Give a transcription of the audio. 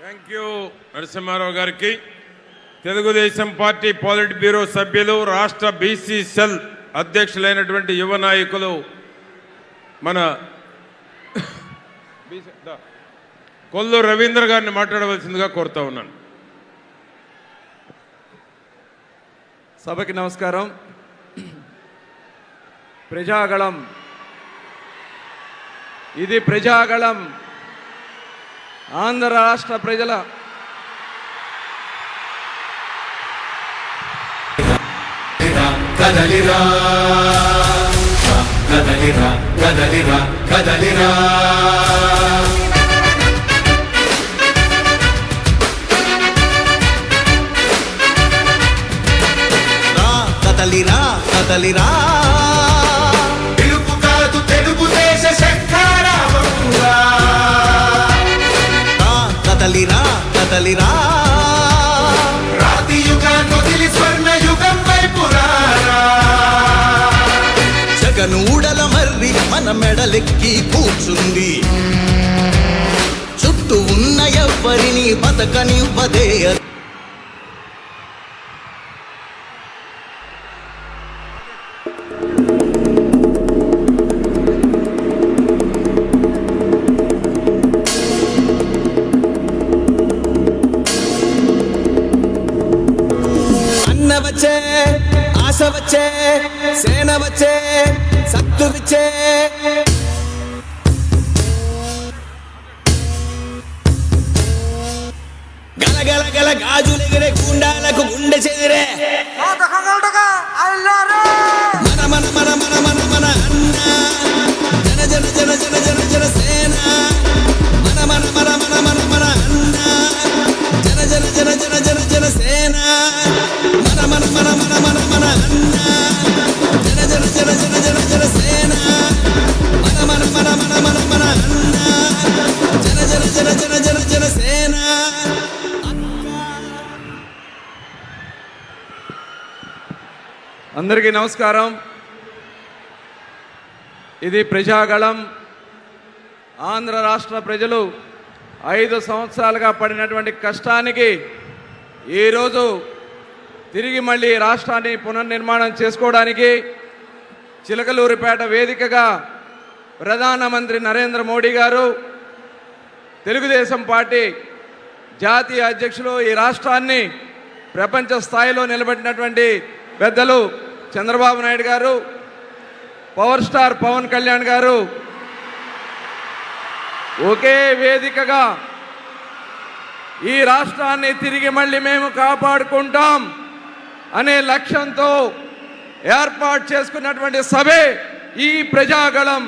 Thank you Narasimha Rao గారికి. Telugu Desam party పాలిట్ bureau సభ్యులు, రాష్ట్ర బీసీ సెల్ అధ్యక్షులైనటువంటి యువ నాయకులు మన కొల్లు రవీంద్ర గారిని మాట్లాడవలసిందిగా కోరుతా ఉన్నాను. సభకి నమస్కారం. ప్రజాగళం, ఇది ప్రజాగళం. ఆంధ్ర రాష్ట్ర ప్రజల కదలిరా కదలిరా కదలిరా కదలిరా కదలిరా కదలిరా పిలుపు కాదు తెలుగుదేశ శంఖారావంగా కదలిరా కదలిరా రాతి యుగాన్ని వదిలి స్వర్ణ యుగం వైపు రారా. జగనూడల మర్రి మన మెడలెక్కి కూర్చుంది, చుట్టూ ఉన్న ఎవ్వరిని బతకనివ్వదే. వచ్చే ఆశ వచ్చే సేన వచ్చే సత్తు విచ్చే గలగల గల గాజులెగిరే గుండాలకు గుండె చెదిరే మన మన మన మన మన మన అన్న జన జన జన జన జన జన సేన మన మన మన మన మన మన అన్న జన జన జన జన జన జన సేన మన మన మన మన మన మన అన్న జన జన జన జన జన జన సేన మన మన మన మన మన మన అన్న జన జన జన జన జన జన సేన. అందరికీ నమస్కారం. ఇది ప్రజాగళం. ఆంధ్ర రాష్ట్ర ప్రజలు 5 సంవత్సరాలుగా పడినటువంటి కష్టానికి ఈరోజు తిరిగి మళ్ళీ రాష్ట్రాన్ని పునర్నిర్మాణం చేసుకోవడానికి చిలకలూరిపేట వేదికగా ప్రధానమంత్రి నరేంద్ర మోడీ గారు, తెలుగుదేశం పార్టీ జాతీయ అధ్యక్షులు, ఈ రాష్ట్రాన్ని ప్రపంచ స్థాయిలో నిలబెట్టినటువంటి పెద్దలు చంద్రబాబు నాయుడు గారు, పవర్ స్టార్ పవన్ కళ్యాణ్ గారు ఒకే వేదికగా ఈ రాష్ట్రాన్ని తిరిగి మళ్ళీ మేము కాపాడుకుంటాం అనే లక్ష్యంతో ఏర్పాటు చేసుకున్నటువంటి సభే ఈ ప్రజాగళం.